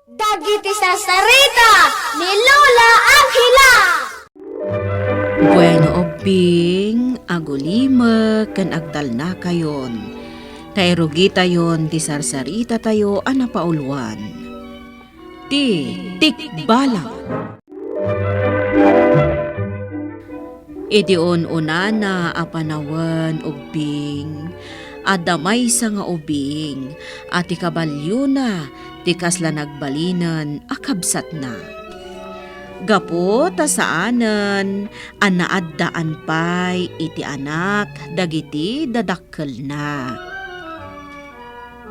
Dagiti sasarita ni Lola Angela. Bueno obing, agulima kan agdal na kayon. Tayrugi tayon ti sarsarita tayo anapauluan. Ti tikbalang. Idion unana apanawan ubing, adamay sa nga ubing, at ikabalyo na, tikas la nagbalinan, akabsat na. Gapo ta saanen, anaaddaan pay, iti anak, dagiti dadakkel na.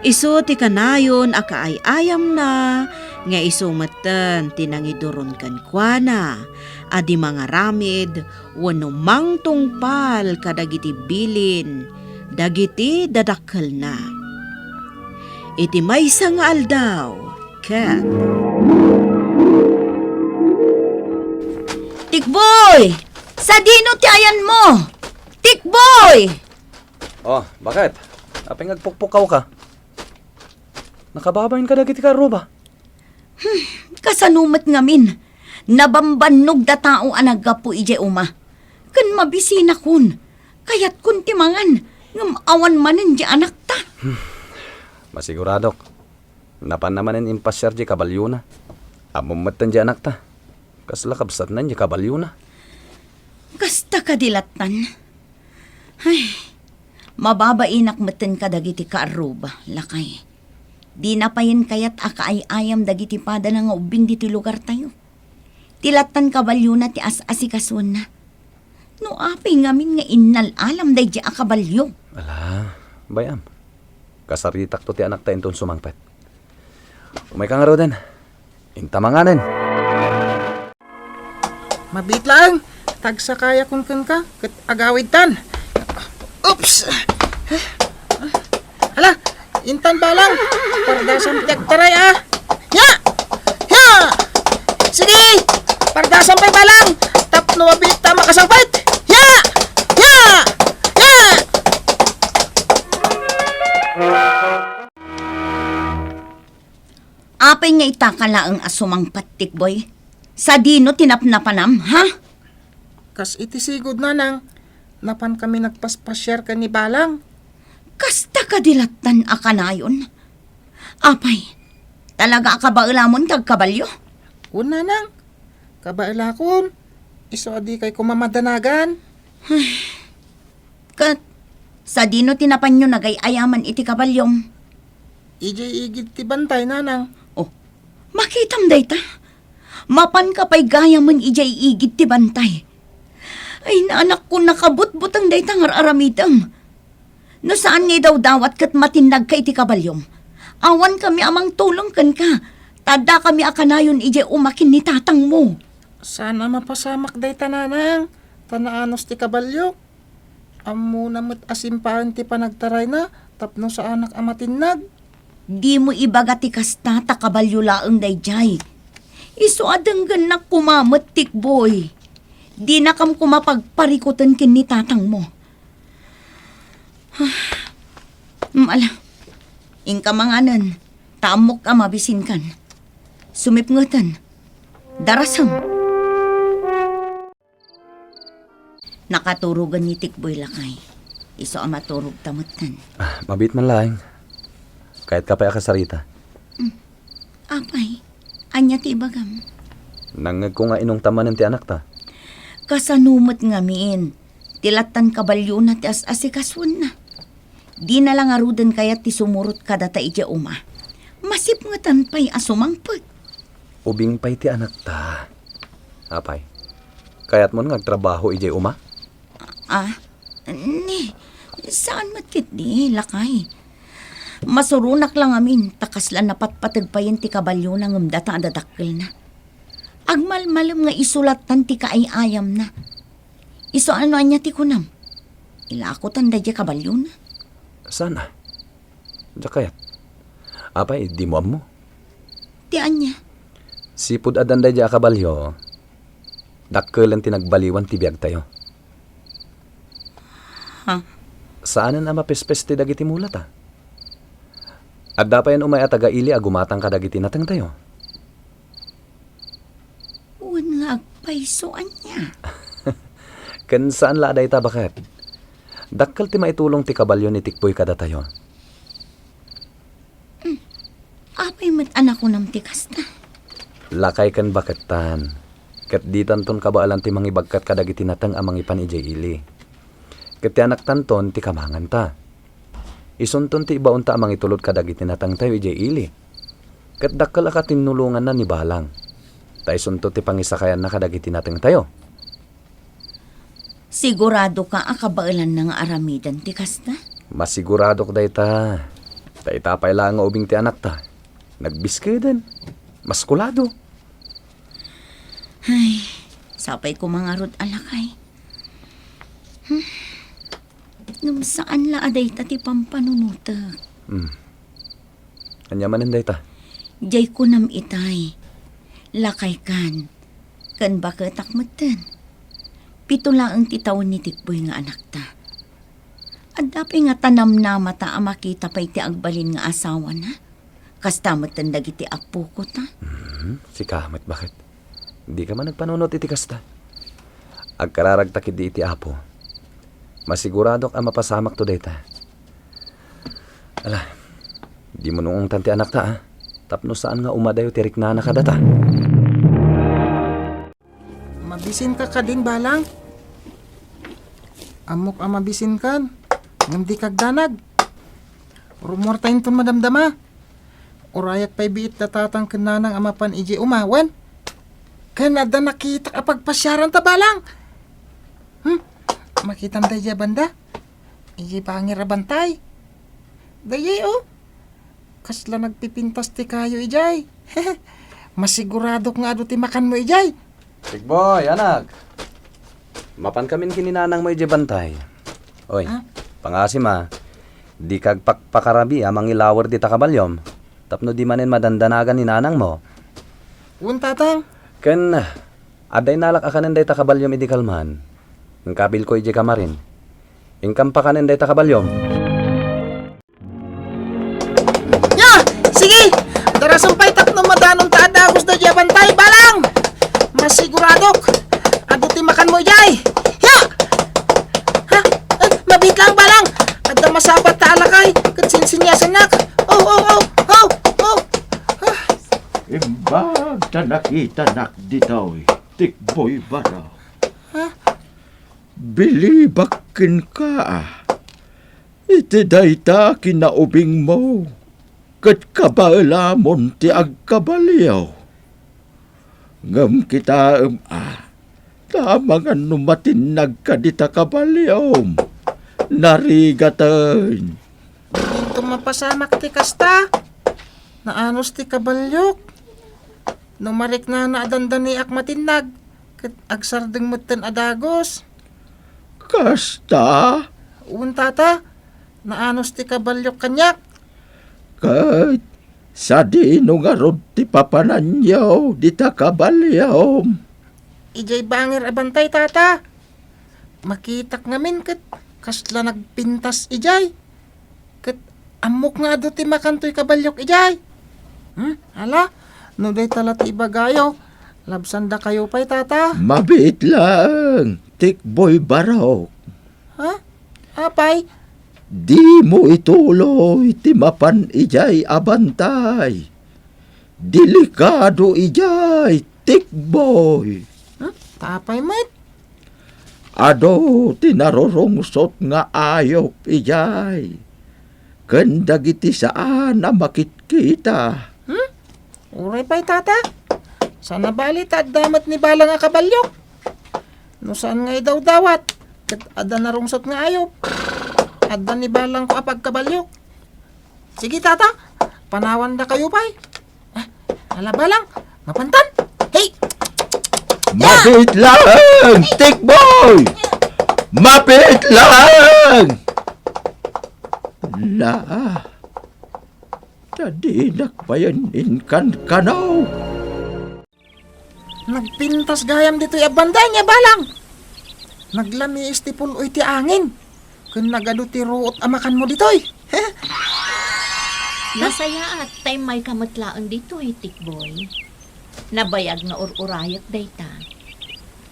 Isu ti kanayon akaayayam na, nga isumeten tinangiduron kan kuana, adi mga ramid, wano mang tungpal kadagiti bilin, dagiti dadakkel na. Iti maysa nga aldaw, ket. Tikboy! Sa dino ti ayan mo! Tikboy! Oh, bakit? Apeng nagpukpukaw ka. Nakababayin ka dagiti karo ba? Kasanumat ngamin, nabambanog da tao anagapo ije uma. Kan mabisina kun, kayat kun timangan, ngam awan manen di anak ta. Masiguradok. Napan naman in impasyar di kabalyo na. Amumatan di anak ta. Kasla kabsat na di kabalyo na. Kasta kadilatan. Ay, mababainak meten ka dagiti kaaruba, lakay. Di na pa yan kayat akaayayam dagiti pada na nga ubing diti lugar tayo. Tilatan kabalyo na ti as-asikasun na. No apay ngamin nga innal-alam day di akabalyo. Ala, bayam. Kasaritak to ti anak ta inton sumangpet. Umay ka nga raw din. Intamanganin. Mabit lang. Tagsa kaya kun ka. Kat agawid tan. Oops! Hala! Intan ba lang? Pardasan pinagtaray ah! Ya! Ya! Sige! Pardasan pa'y balang! Tapno mabit tama kasangpit! Ya! Ya! Ya! Apay nga itakala ang asumang patik, boy. Sa dino tinapnapanam, ha? Kas iti sigod na nang napan kami nagpaspasyar ka ni Balang. Kasta kadilatan akanayon. Apay, talaga ka ba ulamon kag kabalyo? Una nang. Kabailakon. Iso adi kay kumamadanagan. Kat, sa dino tinapan nyo nagayayaman iti kabalyong. Ijay igid ti bantay na nang. Oh, makitam day ta. Mapan ka pa'y gaya man ijay igid ti bantay. Ay naanak ko nakabut-butang day ta ngar aramidam. No saan nga daw dawat kat matinag ka iti kabalyong. Awan kami amang tulong kan ka. Tada kami akanayon ije umakin ni tatang mo. Sana mapasamak day tananang. Tanaanos ti kabalyo. Amo namot asimpahan ti panagtaray na. Tapno sa anak amatinag. Di mo ibaga ti kasta ta kabalyo laeng dayjay. Isu adenggan na kumamot tikboy. Di na kam kumapagparikutan kin ni tatang mo. Mala, ingka manganan, tamok ka mabisin kan. Sumipngutan, darasam. Nakaturugan ni Tikboy lakay. Iso ang maturog tamutan. Mabit man lang. Kahit ka pa akasarita. Apay, anya ti ibagam. Nangag ko nga inong tamanan ti anak ta. Kasanumot ngamin, tilatan kabalyo na ti as-asikaswan na. Di na lang arudan kaya ti sumurot kada ta ija uma. Masipngatan pa'y asumangpot. Ubing pa'y ti anak ta. Apay, kaya't mo nagtrabaho ijay uma? Ni, saan matkit di, lakay? Masurunak lang amin, takaslan napatpatag pa yan ti kabalyo na ngumdata adadakkel na. Agmalmalam nga isulatan ti kaayayam na. Iso ano anya ti kunam? Ilakotan da di kabalyo na. Sana. Diya kayat. Apay, di mo mo. Ti anya? Sipud adan da diya kabalyo. Dakkelan tinagbaliwan ti biyag tayo. Ha? Saanan na mapespes ti dagiti mulat ah? Adda pa yan umay at taga-ili agumatang kadagiti natang tayo. paysuan niya. Ken saan la dayta bakit? Dakkal ti maitulong ti kabalyo ni Tikboy kada tayo. Apay mat anak ko nam tikas na. Lakay ken baketan. Ket di tanton kabaalan ti mangibagkat kadagiti natang amang ipan ijay ili. Ket ti anak tanton ti kamangan ta. Isunton ti ibaon ta amang itulod kadagiti natang tayo ijay ili. Ket dakkal ka tinulungan na ni Balang. Ta isunto ti pangisakayan na kadagiti natang tayo. Sigurado ka akabailan ng aramidan tikas na? Masigurado ko dayta. Ta itapay lang nga ubing ti anak ta. Nagbiskidan. Maskulado. Ay, sapay ko mga rod alakay. Nung saan la aday ta ti pampanunutak? Anya manin dayta. Jay ko nam itay. Lakay kan. Kan bakit akmatan. 7 lang ang titawan ni Tikboy nga anak ta. At dapat nga tanam na mata ang makita pa iti agbalin nga asawa na. Kasta matanda iti apo ko ta. Si Kamet bakit? Di ka man nagpanunot iti kasta. Agkararagtakid di iti apo. Masiguradok ang mapasamak to dayta. Ala, di mo nung tanti anak ta, ha? Tapno saan nga umadayo tirik na nakadata. Mabisin ka din, Balang. Amok ang mabisin kan. Ngam di kagdanag. Rumor tayo ton madamdama. Urayak pa'y biit datatang kananang amapan iji umawan. Kanada nakita kapag pasyaran ta, Balang. Makitam tayo banda. Iji pangirabantay. Dayay kasla nagpipintas ti kayo ijay. Masigurado nga ado ti makan mo ijay. Tikboy, anak. Mapan kamin kininanang mo iji bantay. Oy, pangasim ha. Di kag pakarabi amang ilawar di takabalyom. Tapno di manin madandanagan ni nanang mo. Tatang. Ken, aday nalak akanin day takabalyom idi kalman. Ang kabil ko iji kamarin. Ingkam pa kanin day takabalyom. Ya! Sige! Darasang pa'y tapno madanong taadagos na diya bantay, Balang! Masiguradok! Ado ti makan mo jay! Ya! Ha? Mabit lang, Balang! At masabat ta alakay! Katsinsinyasan nak! Oh! Imbag ta nakita nak ditaw, Tikboy bara. Bilibakin ka. Iti dayta kinaubing mo. Kat kabalamon ti agkabalyaw. Ngam kita tamangan numatin nagkadita kabalyawm. Narigatan. Dito mapasamak ti kasta. Naanos ti kabalyok. Numarik na naadandan ni akmatinag. Kat agsardeng mutan adagos. Kasta. Tata. Naanos ti kabalyok kanyak. Kat sa dino nga rod ti papananyaw di ta kabalyawm. Ijay bangir abantay, tata. Makitak ngamin kat kasla nagpintas ijay. Kat amok nga do ti makantoy kabalyok ijay. Hala, no day talat ibagayo. Labsanda kayo pa'y, tata. Mabit lang, Tikboy barok. Ha? Apay? Di mo ituloy ti mapan ijay abantay. Delikado ijay, Tikboy. Tapay, mate. Ado tinarorungsot nga ayop ijay. Kandagiti saan na makitkita. Uray pa'y, tata. Sana balit at damat ni Balang nga kabalyok. No saan nga daw dawat. Kat ada narungsot nga ayop. Ada ni Balang ko apag kabalyok. Sige, tata. Panawan na kayo pa'y. Ala, Balang. Mapantan. Hey! Mapit lang, Tikboy! Mapit lang! La, tadi nakpayanin kan kanaw. Nagpintas gayam dito yung banday niya, Balang. Naglami istipul uy ti angin. Kung nagado ti ruot amakan mo ditoy. Nasaya at time may kamatlaan dito Tikboy. Nabayag na ururayak dayta.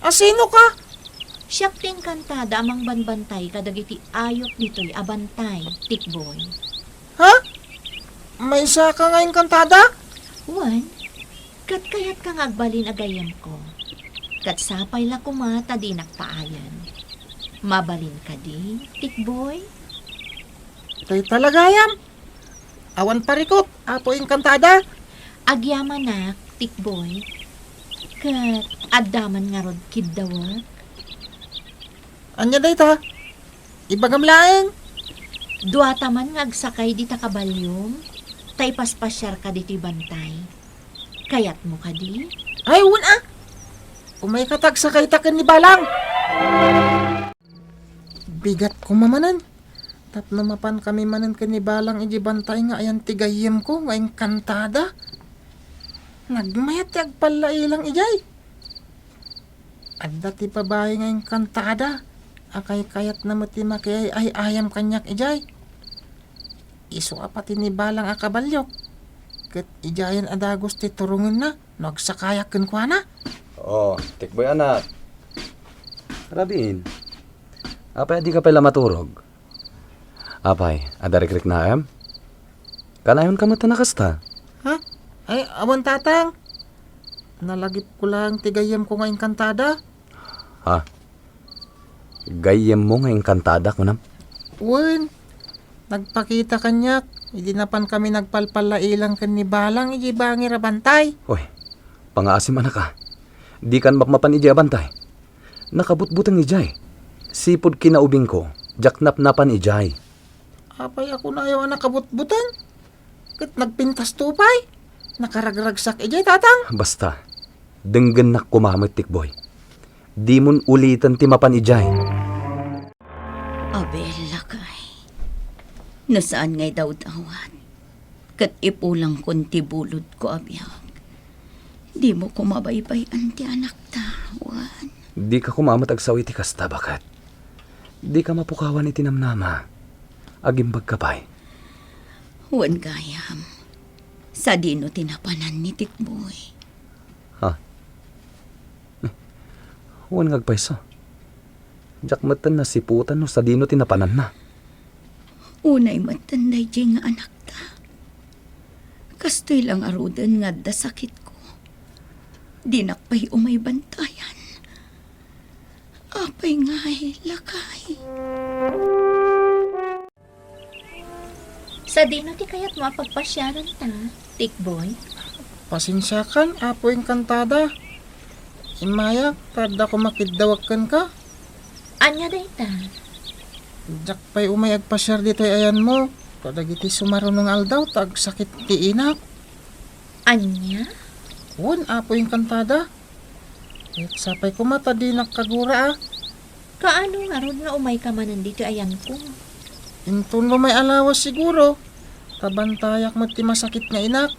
Sino ka? Siyak ting kantada amang banbantay kadagiti ayok dito'y abantay, tikboy. Ha? May isa ka nga kantada? Wan, kat kayat kang agbalin agayam ko. Kat sapay la kumata di nakpaayan. Mabalin ka di, tikboy? Tay talagayam. Awan parikot, apo kantada. Agyaman na, tikboy. Kat addaman nga rod kiddawat. Anya dayta? Ibagamlaeng. Duata man nga agsakay di ta kabalyom. Tay paspasyar ka diti bantay. Kayat mo ka di? Ay, una. Umay katag sa kaitakan ni Balang. Bigat ko mamanan. Tapno mapan kami manan ka ni Balang iji bantay nga ayan tigayim ko nga kantada. Nagmayat yag pala ilang ijay. Adda ti babae nga kantada. Akay kayat na matima kay ay ayam kanyak ijay. Iso apati ni Balang akabalyok. Kat ijayan adagos ti turungan na. Nagsakayakan ko na. Oh, tikboy anak. Rabin. Apay di ka pala maturog. Apay, adarikrik na em? Kanayon ka mata nakasta. Ha? Ay, awan tatang. Nalagip ko lang tigayam ko nga kantada. Ha? Gayem mo nga kantada ko nam? Uwan. Nagpakita kanyak. Hindi napan kami nagpalpala ilang kan ni Balang. Iji bangi rabantay. Hoy, pangaasim anak ka. Di kan makmapan ijay abantay. Nakabutbutang ijay. Sipod kinaubing ko, jaknap-napan ijay. Apay ako na ayaw anak kabut-butan. Kat nagpintas tupay. Nakaragragsak ijay tatang. Basta, denggan nak kumamit tikboy. Di mon ulitan ti mapan ijay. Abela kay. Nasaan ngay daw dawat? Kat ipulang kunti bulod ko abiyag. Di mo kumabaybayan ti anak tawan. Di ka kumamat agsawi ti kasta bakat. Di ka mapukawan iti namnama. Agimbag ka pa'y. Wan gayam. Sa dino tinapanan ni Tikboy. Ha? Huwag ngagpayso. Jakmatan na siputan no sa dino tinapanan na. Unay matanday di nga anak ta. Kastoy lang arudan nga da sakit ko. Dinakpay umay bantayan. Apay nga'y lakay. Sa dino ti kayat mo pagpasyaran ta, tikboy? Pasensya kan, apo kantada. Imaya, tada ko makiddawakan ka. Anya day ta? Jak pa'y umay agpasyar dito ayan mo. Kadagiti sumaro ng aldaw, tag sakit ti inak. Anya? Uwan, apo kantada. At sapay ko mata di nakagura ah. Kaano nga ron nga umay ka manan dito ayan ko? Intun mo may alawas siguro. Tabantayak mo ti masakit nga inak.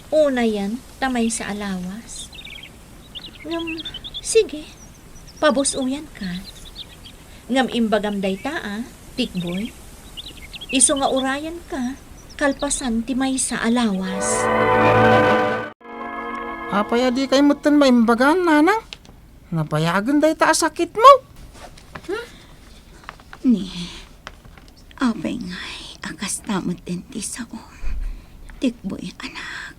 Una yan, tamay sa alawas. Sige, pabusuyan ka. Ngam imbagam day ta tikboy. Iso nga urayan ka, kalpasan ti may sa alawas. Apaya di kay mutan maimbagan, nanang. Napayagan day ta sakit mo. Ni, apay nga'y akas tamot din ti saom. Tikboy anak.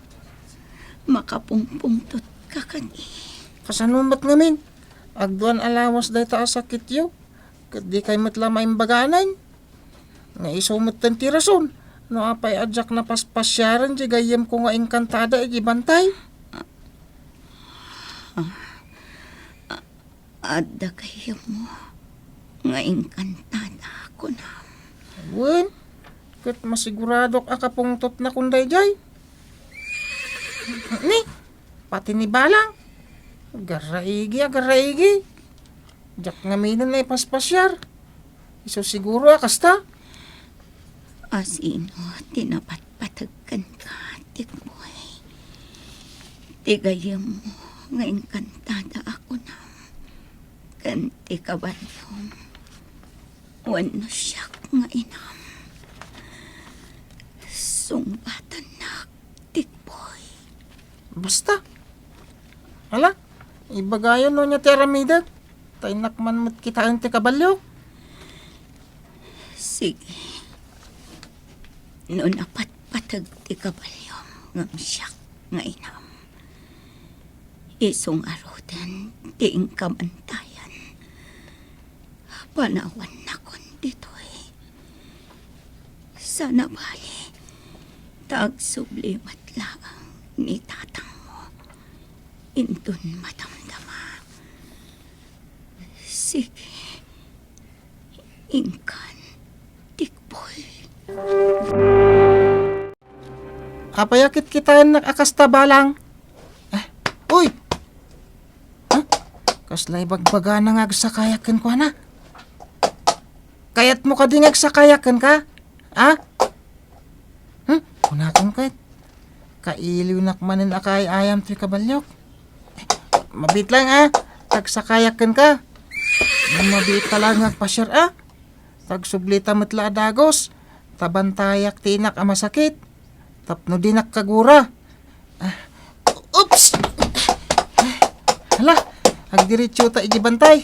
Makapungpungtot ka kani. Kasanumat ngamin. Agduan alawas day ta sakit yo. Kat di kay matla maimbaganan. Nga isumot tan ti rason. No apay adjak na paspasyaran di gayem ko nga kantada igibantay. Adda kayo mo. Nga inkantada ako na. Wen, kat masiguradok akapungtot na kunday jay. Ni, pati ni Balang. Agaraigi. Jak ngaminan na ipaspasyar. Iso siguro akasta. Asino, tinapatpatagkan ka, Tikboy. Tigayam mo, nga inkantada ako na. Kanti kabalyom. Wano siya nga inam. Sungbatan na, Tikboy. Basta. Hala, ibagayon no niya ti aramidag. Tainak man mo't kitaan ti kabalyo. Sige. Noon apat patag ti kabalyong ngam siyak nga inam. Isong arutan ti ingkamantayan. Panawan na kon dito'y. Sana bali, tagsublimat lang ni tatang mo. Intun matamdama. Sige, ingkan, tikboy. Apayakit kitaan nakakasta balang. Uy! Kaslay bagbaga na nga agsakayakan ko na. Kayat mo ka din agsakayakan ka? Ha? Kunakon kayat. Kailiw nakmanin akay ayam ti kabalyok. Mabit lang tagsakayakan ka. Mabit lang agpasyar Tagsublita matla adagos. Tabantayak tinak masakit. Tapno dinak kagura. Oops! Hala, agdiretso ta igibantay.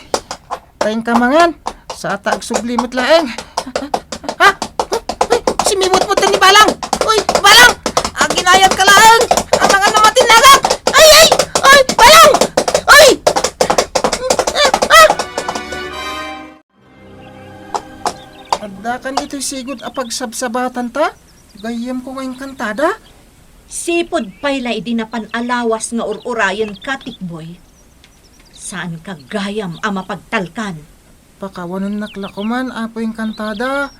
Tayong kamangan. Sa ata agsublimot laeng. Ha? Uy, simimot-mot ni Balang. Uy, Balang! Ginayat ka laeng. Ang mga namatin nagat. Ay! Uy, Balang! Uy! Addakan ito'y sigod apagsabsabatan ta. Gayam ko ngayong kantada. Sipod payla idinapan alawas nga ururayan ka, Tikboy. Saan ka gayam ama pagtalkan? Pakawanon naklakuman, apo yung kantada.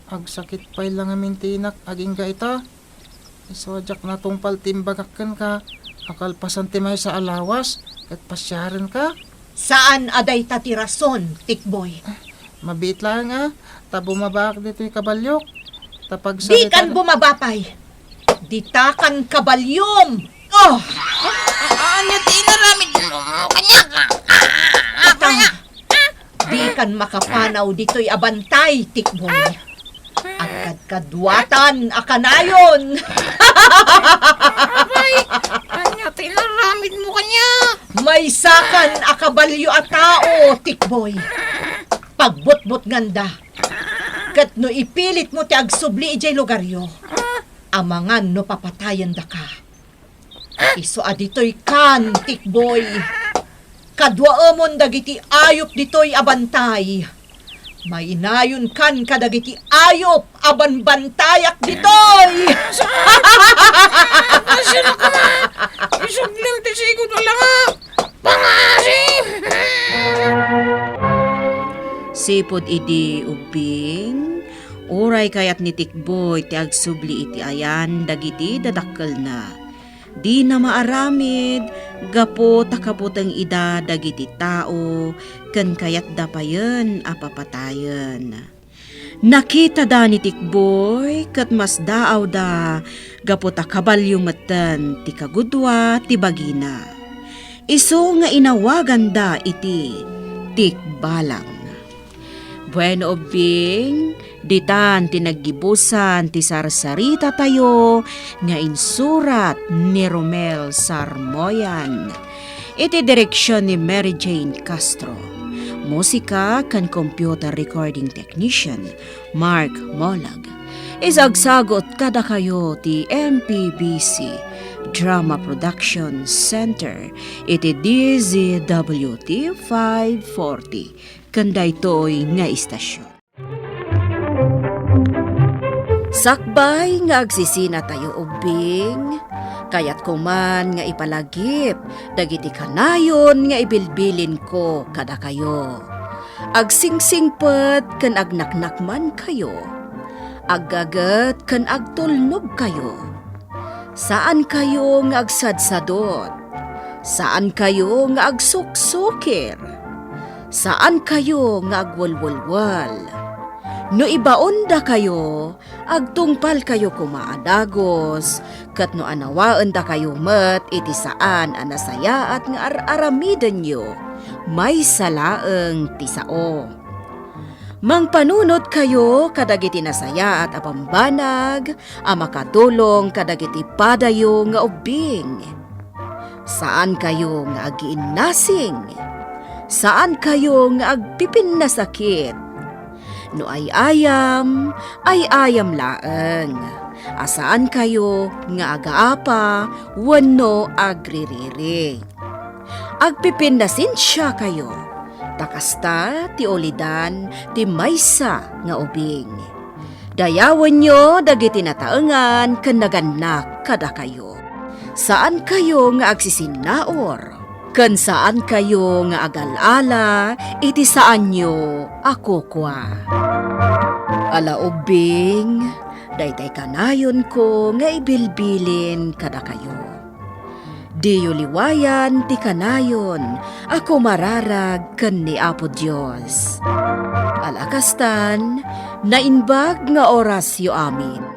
Agsakit pa'y lang amin tinak, aging gaita. Iswadyak na tungpal timbagakan ka. Akalpasan timay sa alawas, at pasyaran ka. Saan aday tatirason, Tikboy? Mabit lang tabumabak dito yung kabalyok. Tapag Di kan bumabapay. Ditakan kabalyom. Oh! Ano tinaramid mo kanya? Di kan makapanaw dito'y abantay, Tikboy. Agad kadwatan, akanayon. Ano tinaramid mo kanya? May sakan akabalyo at tao, Tikboy. Pagbutbut nganda. Kat no ipilit mo ti agsubli ijay lugaryo. Amangan no papatayan da ka. Iso adito'y kan, Tikboy. Kadwaamon dagiti ayop dito'y abantay. Mainayon kan kadagiti ayop aban bantayak ditoy. Sino ka ma? Isublim ti sigod lang Pangasim! Sipod idi ubing, uray kayat ni Tikboy ti agsubli iti ayan dagiti dadakkel na. Di na maaramid, gapo takabutang ida dagiti tao, ken kayat dapayen apapatayen. Nakita da ni Tikboy, kat mas daaw da, gapo takabalyo meten ti kagudwa ti bagina. Iso nga inawagan da iti Tikbalang. Bueno obing, ditan tinaggibusan ti sarsarita tayo nga insurat ni Romel Sarmoyan. Iti direksyon ni Mary Jane Castro. Musika kan computer recording technician Mark Molag. Isagsagot kada kayo ti MPBC Drama Production Center. Iti DZWT 540. Kanda ito'y nga istasyon. Sakbay nga agsisina tayo ubing, kayat kuman nga ipalagip, dagiti kanayon nga ibilbilin ko kada kayo. Agsingsingpet kan agnaknakman kayo, aggagat kan agtulnog kayo. Saan kayo nga agsadsadot? Saan kayo nga agsuksukir? Saan kayo nga agwalwalwal? No ibaon da kayo, agtungpal kayo kumaadagos, kat no anawaan da kayo met iti saan anasaya at nga aramiden nyo, may salaeng tisao. Mangpanunot kayo kadagiti nasaya at apambanag, a makatulong kadagiti padayo nga ubing. Saan kayo nga agiinnasing? Saan kayo nga agpipin na sakit? No ay ayam laeng. Asaan kayo nga agaapa, wano agririri. Agpipin na sinsya kayo. Takasta ti olidan ti maysa nga ubing. Dayawan nyo dagiti nataengan ken naganak kada kayo. Saan kayo nga agsisinaor? Ken saan kayo nga agalala iti saan nyo ako kwa. Ala ubing, daytay kanayon ko nga ibilbilin kada kayo. Diyo liwayan ti kanayon, ako mararag ken ni Apo Dios. Alakastan, nainbag nga oras yo amin.